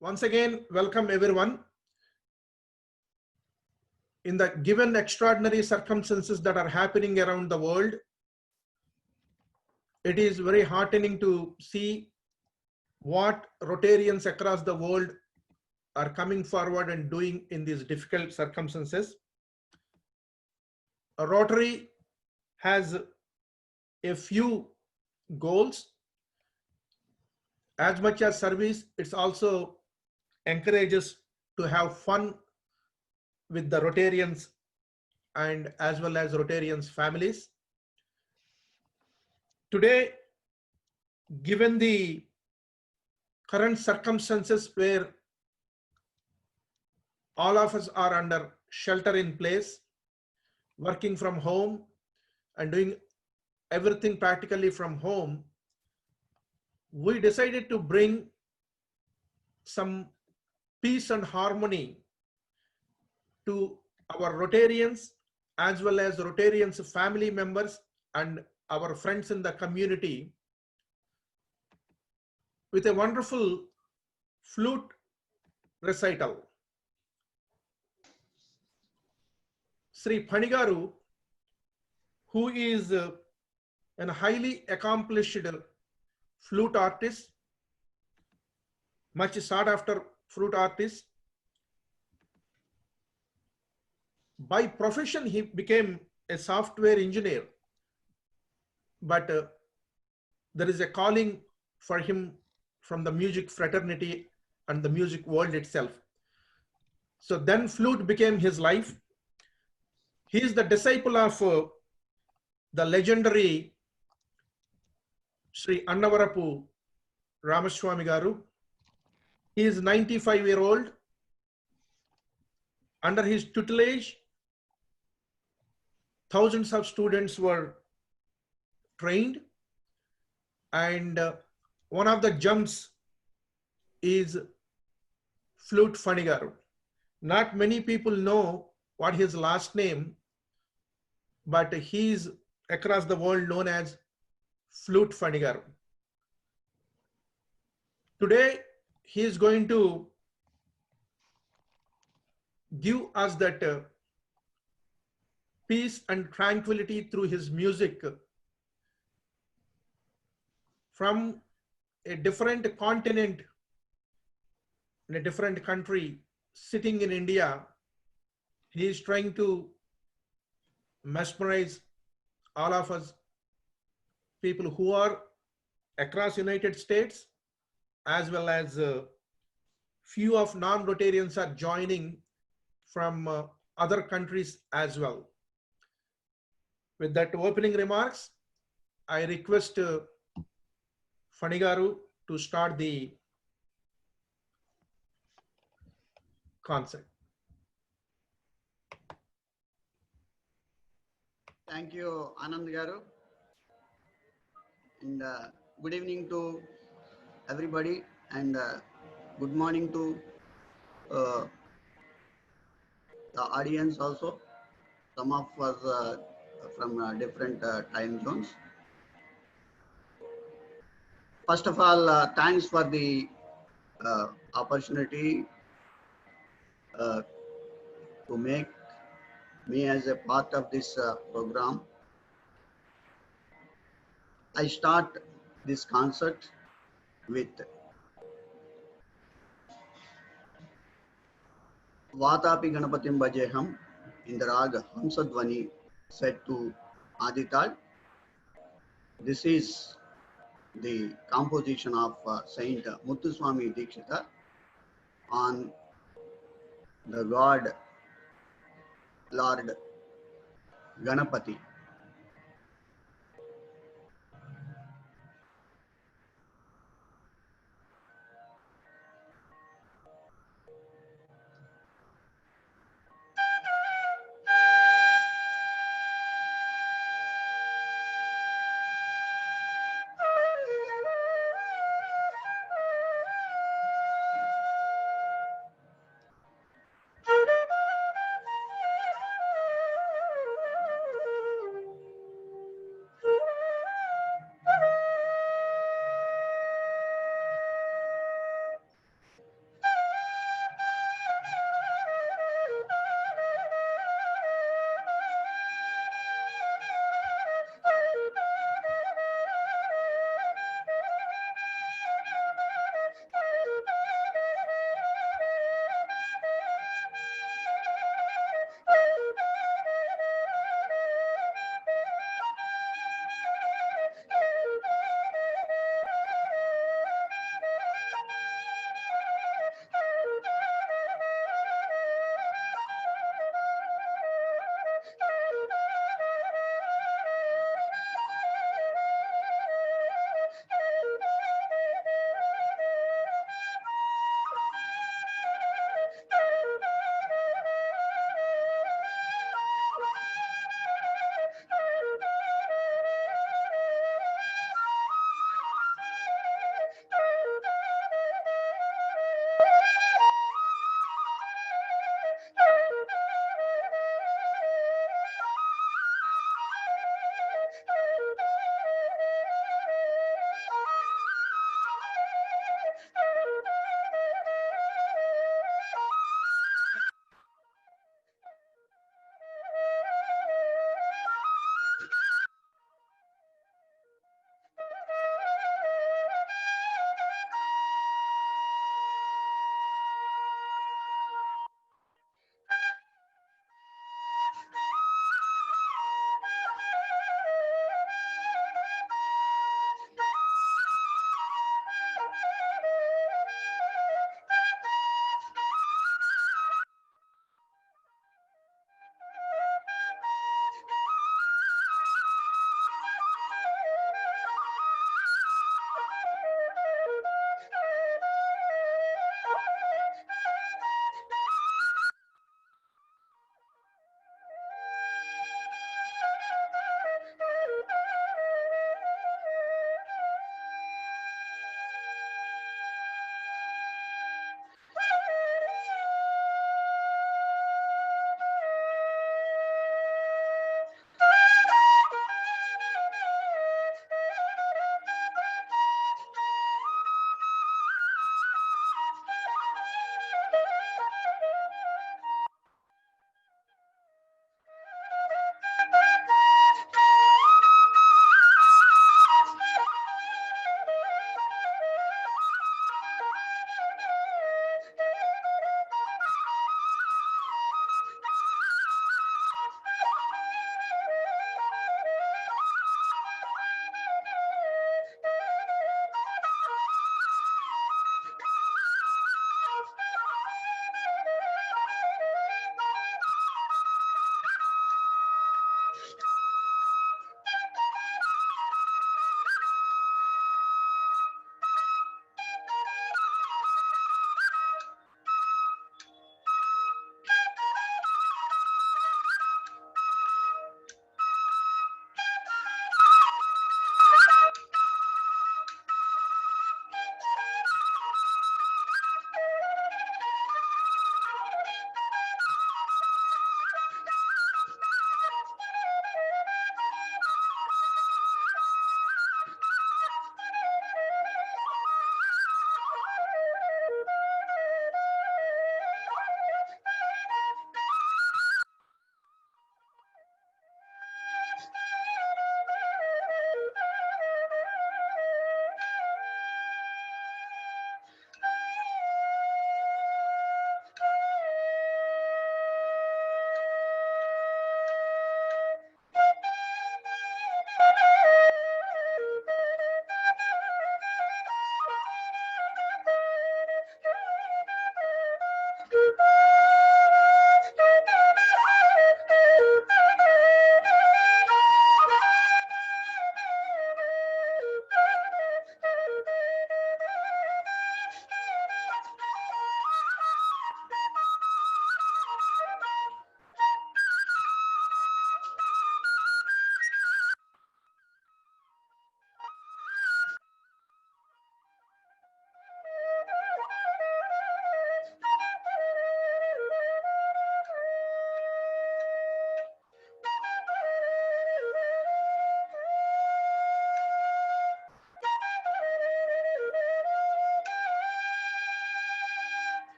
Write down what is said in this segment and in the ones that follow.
Once again, welcome everyone. In the given extraordinary circumstances that are happening around the world, it is very heartening to see what Rotarians across the world are coming forward and doing in these difficult circumstances. A Rotary has a few goals. As much as service, it also encourages to have fun with the Rotarians and as well as Rotarians' families. Today, given the current circumstances where all of us are under shelter in place, working from home and doing everything practically from home, we decided to bring some peace and harmony to our Rotarians as well as Rotarians' family members and our friends in the community with a wonderful flute recital. Sri Phani Garu, who is a highly accomplished flute artist, much sought after flute artist. By profession, he became a software engineer, but there is a calling for him from the music fraternity and the music world itself. So then flute became his life. He is the disciple of the legendary Sri Annavarapu Ramaswamy Garu. He is 95-year-old. Under his tutelage, thousands of students were trained, and one of the gems is Flute Phani Garu. Not many people know what his last name, but he is across the world known as Flute Phani Garu. Today, he is going to give us that peace and tranquility through his music from a different continent, in a different country, sitting in India. He is trying to mesmerize all of us, people who are across United States, as well as few of non-Rotarians are joining from other countries as well. With that opening remarks, I request Phani Garu to start the concert. Thank you, Anand Garu. And good evening to everybody, and good morning to the audience also. Some of us from different time zones. First of all, thanks for the opportunity to make me as a part of this program. I start this concert with Vatapi Ganapatim Bajeham in the Rag Hamsadvani, set to Adital. This is the composition of Saint Muthuswami Dikshita on the God Lord Ganapati.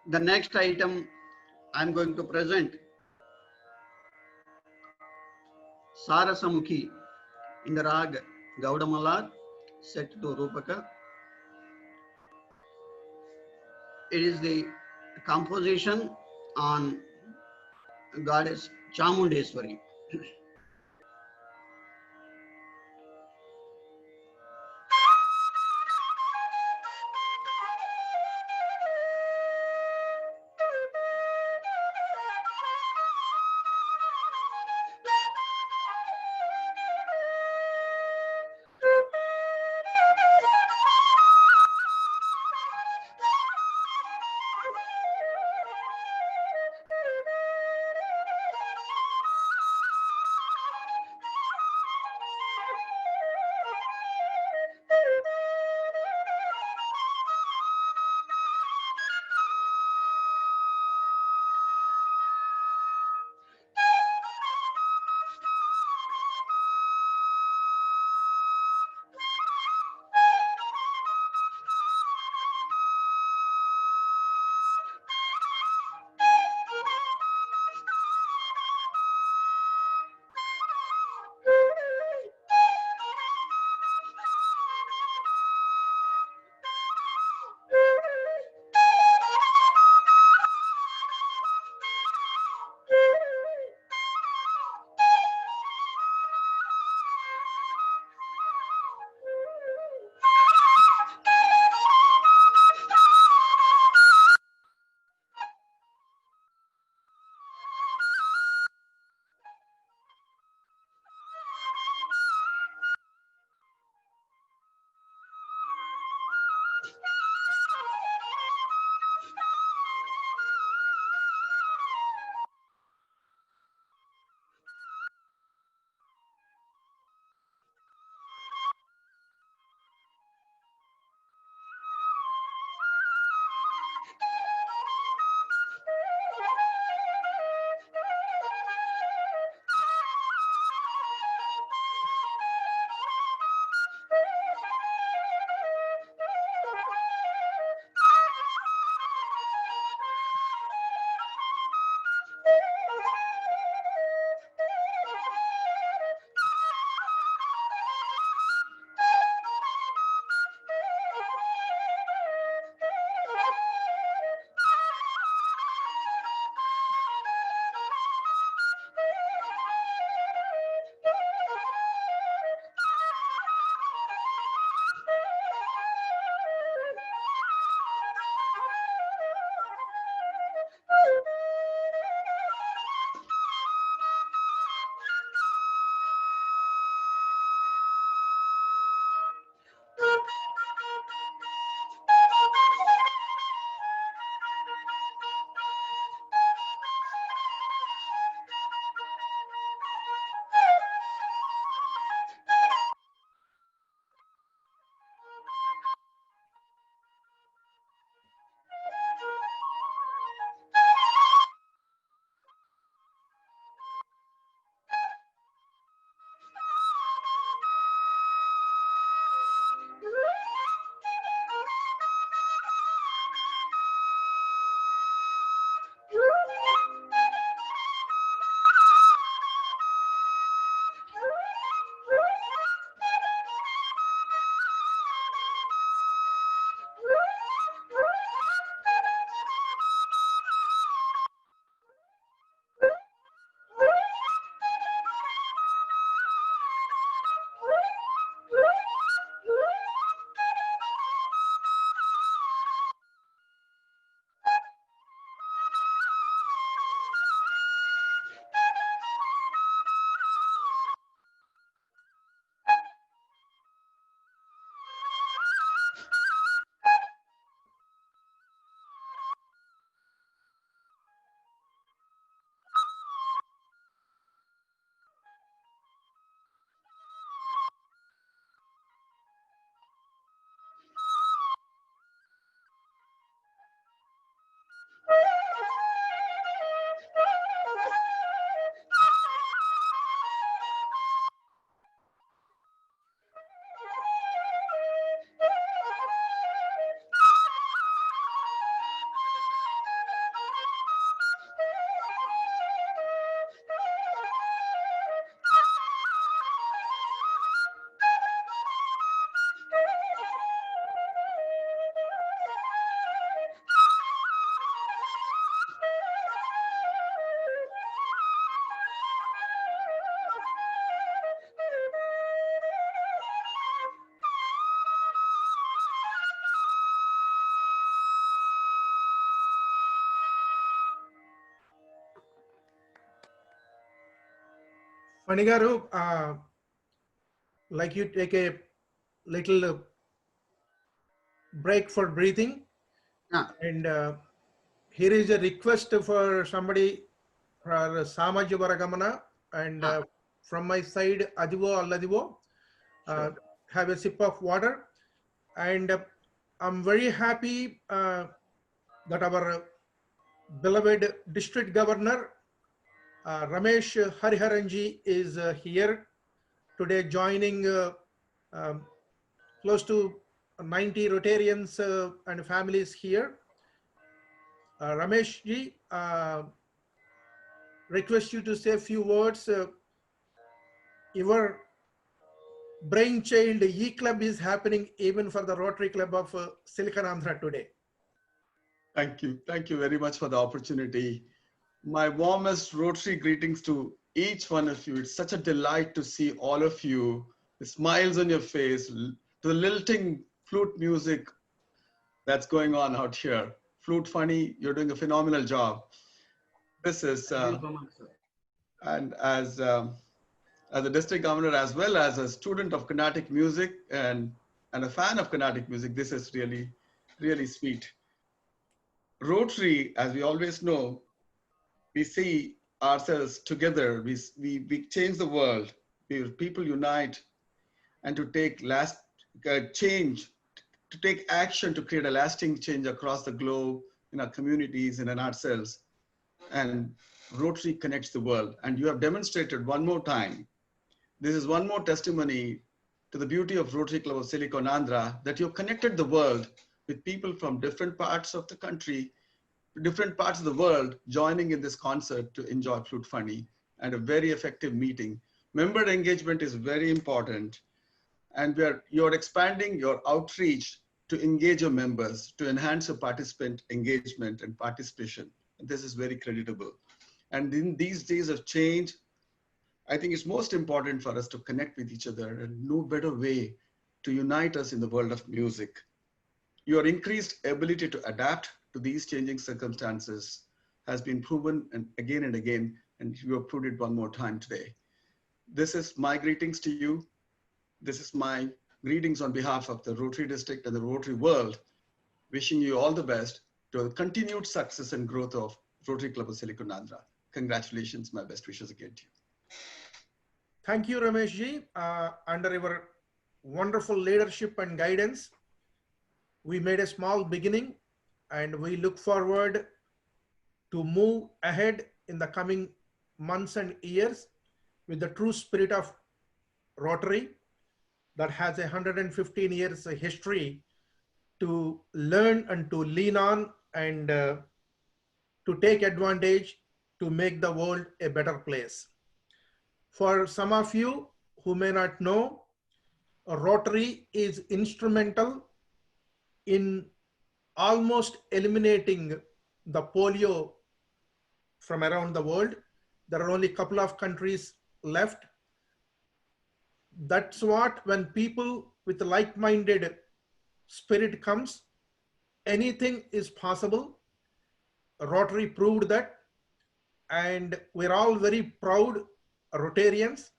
The next item I'm going to present Sarasamukhi in the rag Gaudamalar set to Rupaka. It is the composition on goddess Chamundeswari. Phani Garu, like you take a little break for breathing, and here is a request for somebody for Samaj Varagamana, and from my side, Adivo Alladivo, have a sip of water. And I'm very happy that our beloved district governor, Ramesh Hariharanji, is here today, joining um, close to 90 Rotarians and families here. Ramesh ji, request you to say a few words. Your brainchild E-Club is happening even for the Rotary Club of Silicon Andhra today. Thank you. Thank you very much for the opportunity. My warmest Rotary greetings to each one of you. It's such a delight to see all of you, the smiles on your face, to the lilting flute music that's going on out here. Flute Phani, you're doing a phenomenal job. This is, and as a district governor, as well as a student of Carnatic music and a fan of Carnatic music, this is really, really sweet. Rotary, as we always know, we see ourselves together. We change the world. People unite, and to take change, to take action to create a lasting change across the globe, in our communities and in ourselves. And Rotary connects the world. And you have demonstrated one more time. This is one more testimony to the beauty of Rotary Club of Silicon Andhra, that you've connected the world with people from different parts of the country, different parts of the world, joining in this concert to enjoy Flute Phani, and a very effective meeting. Member engagement is very important, and you're expanding your outreach to engage your members, to enhance your participant engagement and participation. And this is very creditable. And in these days of change, I think it's most important for us to connect with each other, and no better way to unite us in the world of music. Your increased ability to adapt to these changing circumstances has been proven and again, and you have proved it one more time today. This is my greetings to you. This is my greetings on behalf of the Rotary District and the Rotary world, wishing you all the best to the continued success and growth of Rotary Club of Silicon Andhra. Congratulations, my best wishes again to you. Thank you, Ramesh ji. Under your wonderful leadership and guidance, we made a small beginning, and we look forward to move ahead in the coming months and years with the true spirit of Rotary that has 115 years history to learn and to lean on, and to take advantage to make the world a better place. For some of you who may not know, Rotary is instrumental in almost eliminating the polio from around the world. There are only a couple of countries left. That's what, when people with like-minded spirit comes, anything is possible. Rotary proved that, and we're all very proud Rotarians.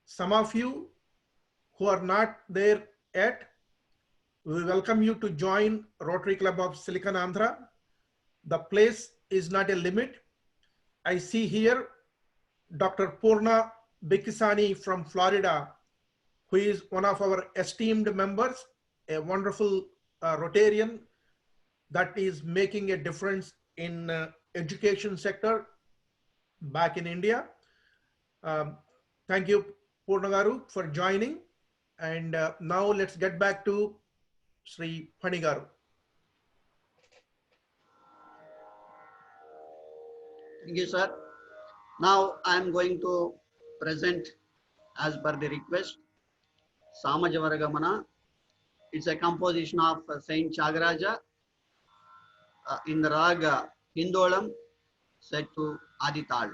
Some of you who are not there yet, we welcome you to join Rotary Club of Silicon Andhra. The place is not a limit. I see here Dr. Purna Bekisani from Florida, who is one of our esteemed members, a wonderful Rotarian that is making a difference in education sector back in India. Thank you, Purna Garu, for joining. And now let's get back to Sri Phani Garu. Thank you, sir. Now I am going to present, as per the request, Samajavaragamana. It's a composition of Saint Chagaraja in the raga Hindolam, set to Adital.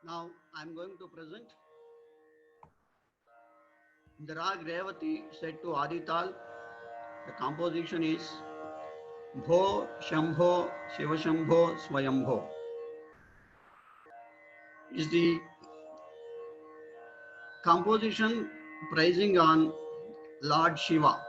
Now I'm going to present the Rag Revati set to Adital. The composition is Bho Shambho Shiva Shambho Swayambho. Is the composition praising on Lord Shiva.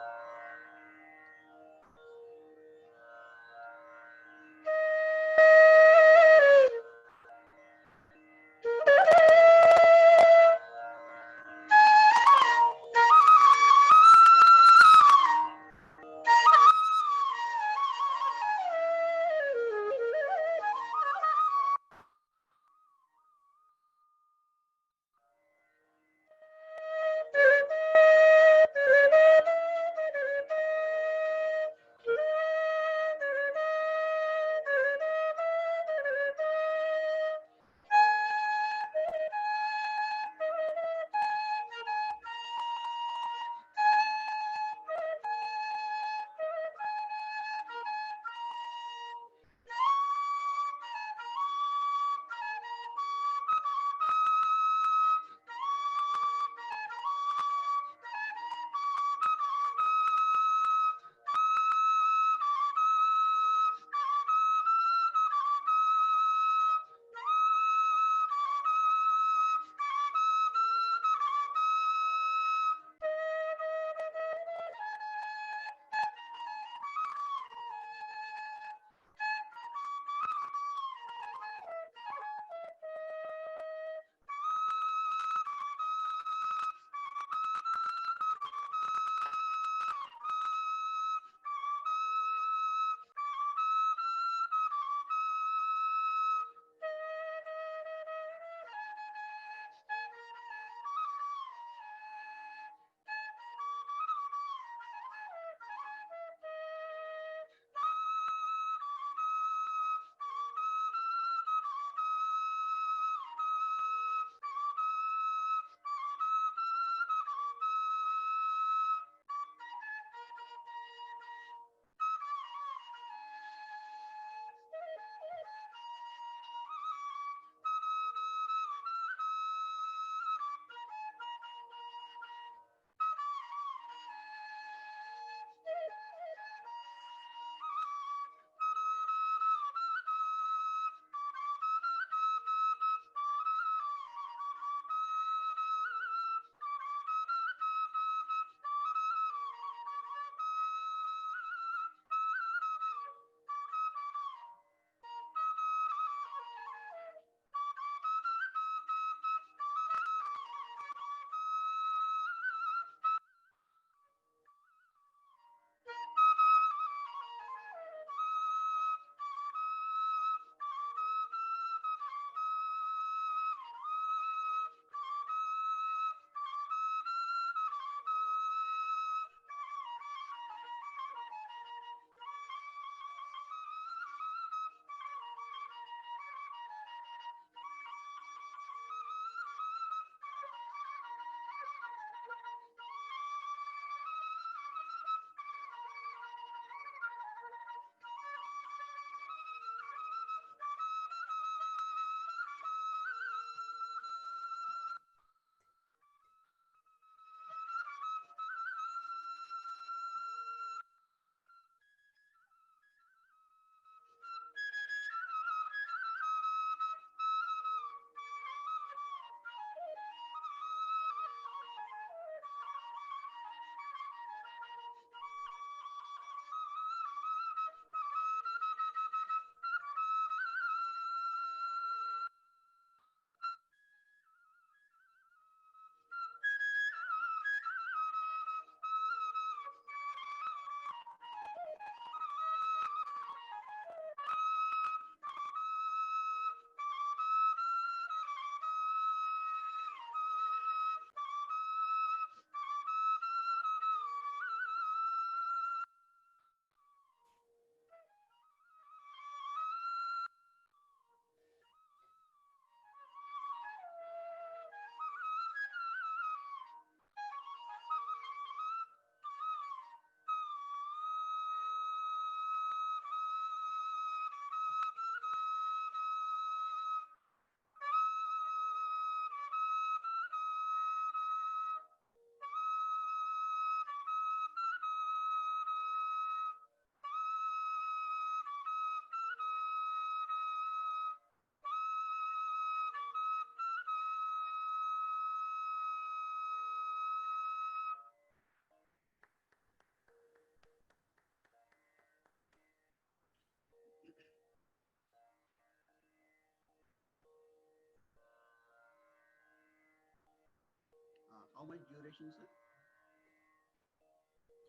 How much duration, sir?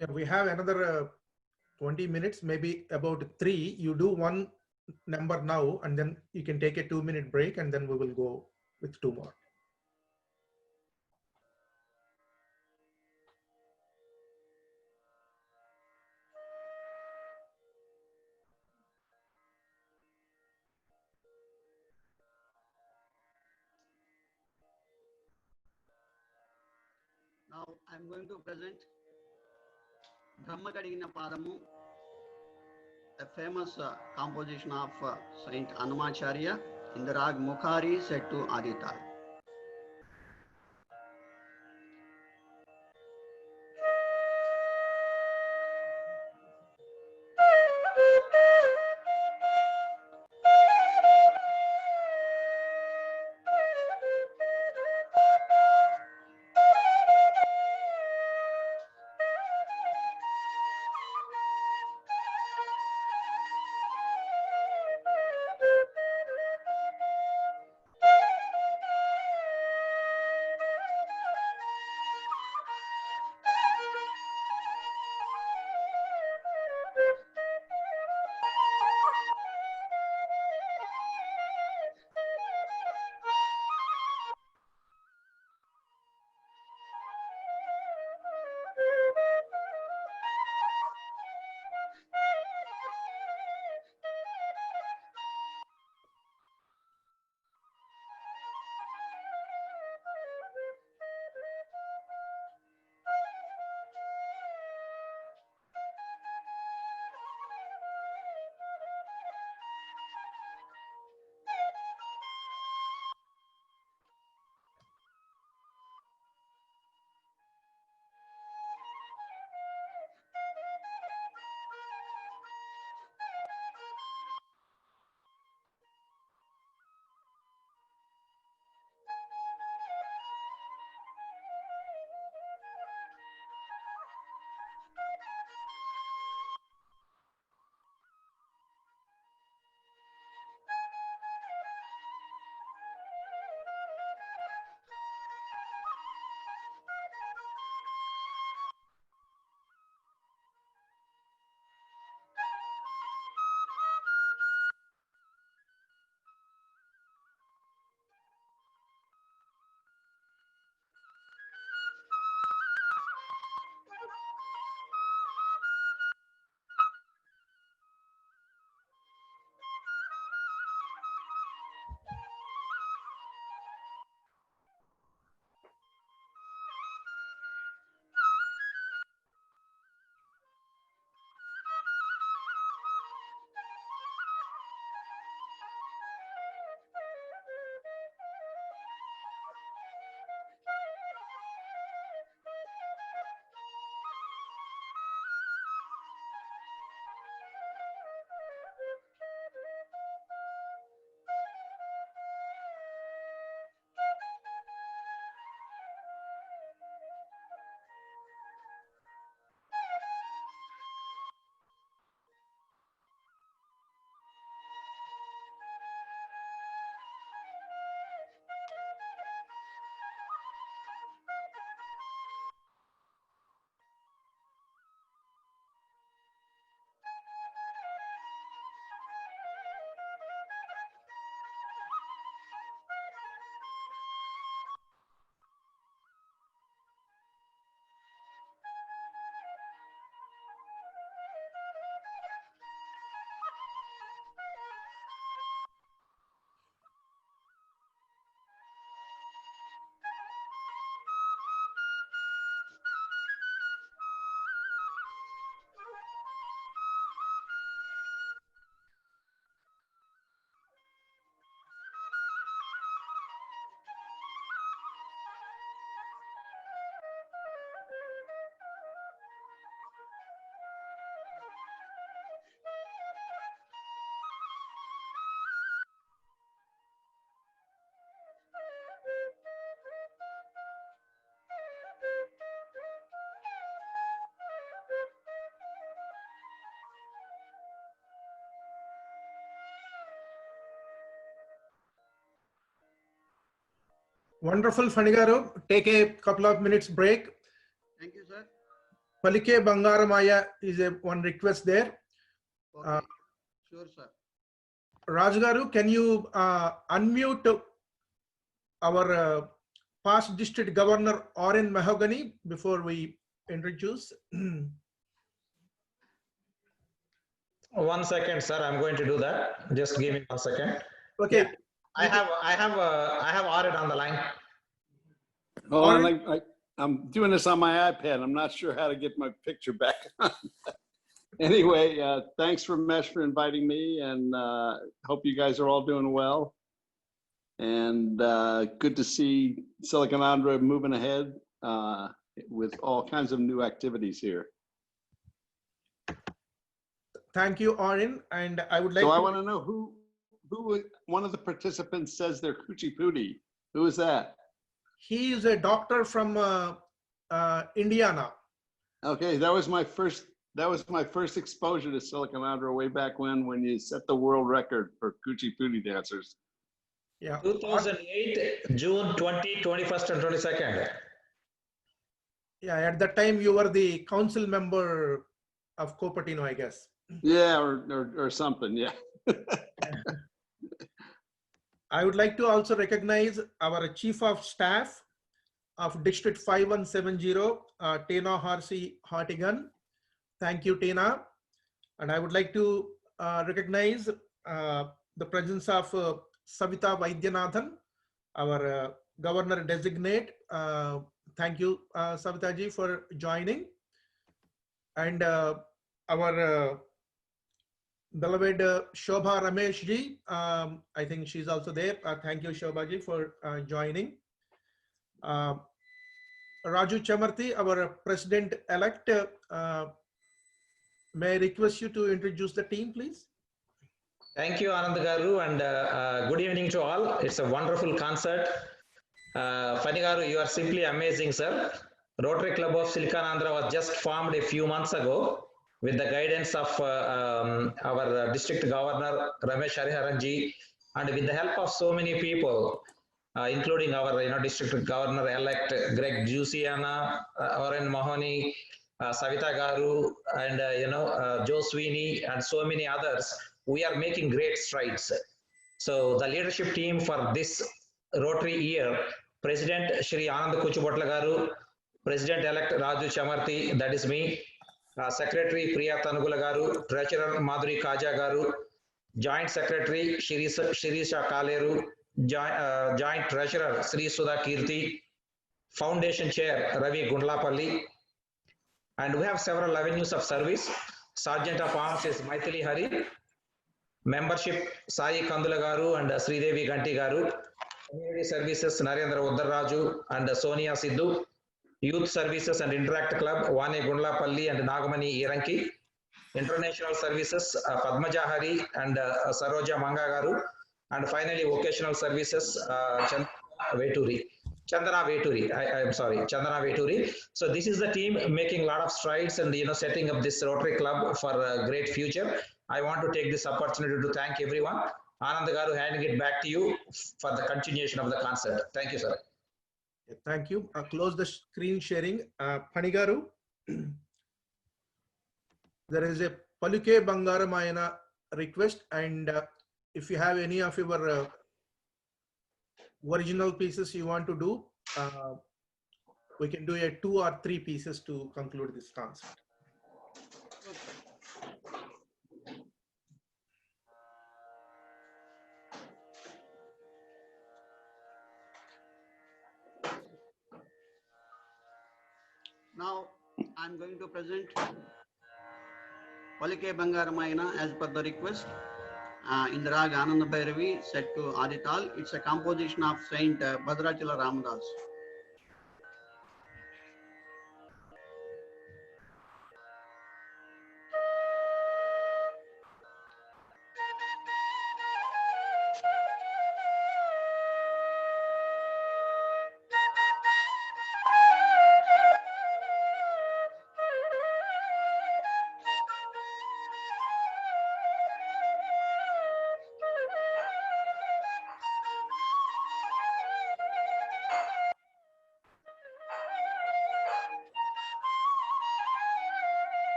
Yeah, we have another 20 minutes, maybe about 3. You do one number now, and then you can take a 2-minute break, and then we will go with 2 more. Now I'm going to present Brahma Kadigina Padamu, a famous composition of Saint Annamacharya in the rag Mukhari set to Adital. Wonderful, Phani Garu. Take a couple of minutes break. Thank you, sir. Palike Bangaramaya is one request there. Okay. Sure, sir. Raj Garu, can you unmute our past district governor Oren Mahogany before we introduce? 1 second, sir. I'm going to do that. Just give me 1 second. Okay. Yeah, I have Oren on the line. Oh, Oren? and I'm doing this on my iPad. I'm not sure how to get my picture back on. Anyway, thanks Ramesh for inviting me, and hope you guys are all doing well. And good to see Silicon Andhra moving ahead with all kinds of new activities here. Thank you, Oren. And I would like So I want to know who one of the participants says they're Coochie Pootie. Who is that? He is a doctor from Indiana. Okay, that was my first exposure to Silicon Andhra way back when you set the world record for Coochie Pootie dancers. Yeah. 2008, June 20, 21st and 22nd. Yeah, at that time you were the council member of Cupertino, I guess. Yeah, or something, yeah. I would like to also recognize our Chief of Staff of District 5170, Tena Harsi Hartigan. Thank you, Tena. And I would like to recognize the presence of Savita Vaidyanathan, our Governor Designate. Thank you, Savita ji, for joining. And our beloved Shobha Ramesh ji, I think she's also there. Thank you, Shobha ji, for joining. Raju Chamarthi, our President-elect, may I request you to introduce the team, please? Thank you, Anand Garu, and good evening to all. It's a wonderful concert. Phani Garu, you are simply amazing, sir. Rotary Club of Silicon Andhra was just formed a few months ago with the guidance of our district governor, Ramesh Hariharanji, and with the help of so many people, including our district governor-elect Greg Giussiana, Oren Mahoney, Savita Garu, and Joe Sweeney, and so many others. We are making great strides. So the leadership team for this Rotary year, President Shri Anand Kuchubotla Garu, President-elect Raju Chamarthi, that is me, Secretary Priya Tanugula Garu, Treasurer Madhuri Kaja Garu, Joint Secretary Shirisha Kaleru, Joint Treasurer Sri Sudha Kirti, Foundation Chair Ravi Gundlapalli, and we have several avenues of service. Sergeant of Arms is Maithili Hari, membership Sai Kandula Garu and Sridevi Ganti Garu, community services Narendra Uddarraju and Sonia Sidhu, youth services and interact club Vane Gundlapalli and Nagamani Iranki, international services Padmaja Hari and Saroja Manga Garu, and finally vocational services Chandana Veturi. So this is the team making a lot of strides and setting up this Rotary Club for a great future. I want to take this opportunity to thank everyone. Anand Garu, handing it back to you for the continuation of the concert. Thank you, sir. Thank you. Close the screen sharing. Phani Garu, there is a Paluke Bangaramayana request, and if you have any of your original pieces you want to do, we can do 2 or 3 pieces to conclude this concert. Now I'm going to present Palike Bangaramayana as per the request in the rag Ananda Bhairavi set to Adital. It's a composition of Saint Bhadrachala Ramadas.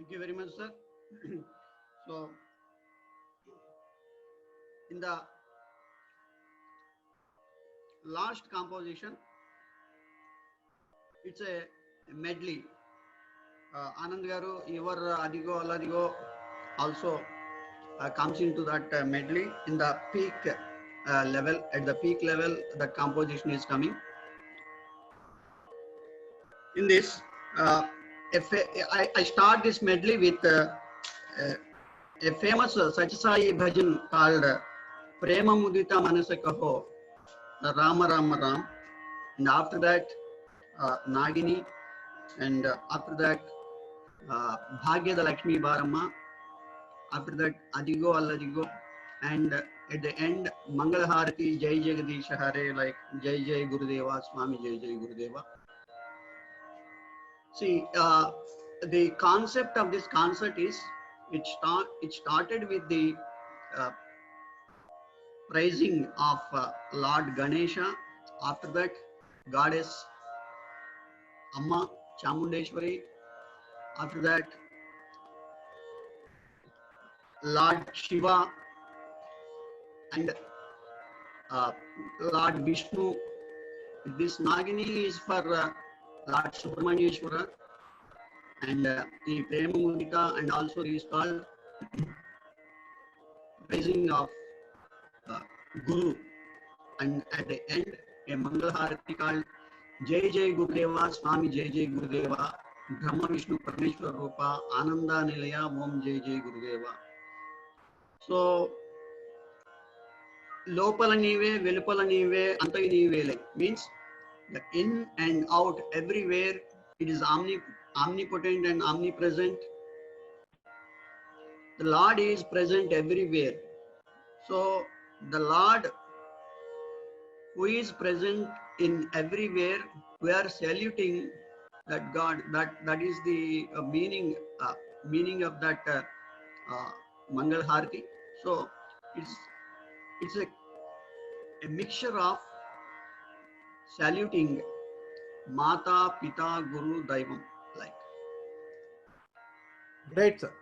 Thank you very much, sir. So, in the last composition, it's a medley. Anand Garu, your Adigo Aladigo also comes into that medley in the peak level. At the peak level, that composition is coming. In this, I start this medley with a famous Satyasai bhajan called Prema Mudita Manasa Kaho, Rama Rama Ram. And after that, Nagini. And after that, Bhagya the Lakshmi Baramma. After that, Adigo Alladigo. And at the end, Mangal Harati, Jai Jagadish Hare, like Jai Jai Gurudeva, Swami Jai Jai Gurudeva. See, the concept of this concert is, it started with the praising of Lord Ganesha. After that, Goddess Amma Chamundeshwari. After that, Lord Shiva and Lord Vishnu. This Nagini is for Lord Subramanyeshwara, and the Prema Mudita, and also is called praising of Guru. And at the end, a Mangal Harati called Jai Jai Gurudeva, Swami Jai Jai Gurudeva, Brahma Vishnu Parmeshwar Rupa, Ananda Nilaya, Om Jai Jai Gurudeva. So, Lopala Nive, Velupala Nive, Antai Nive, means the in and out, everywhere, it is omnipotent and omnipresent. The Lord is present everywhere. So, the Lord who is present in everywhere, we are saluting that God. That is the meaning of that Mangal Harati. So it's a mixture of saluting Mata, Pita, Guru, Daivam, like. Great, sir.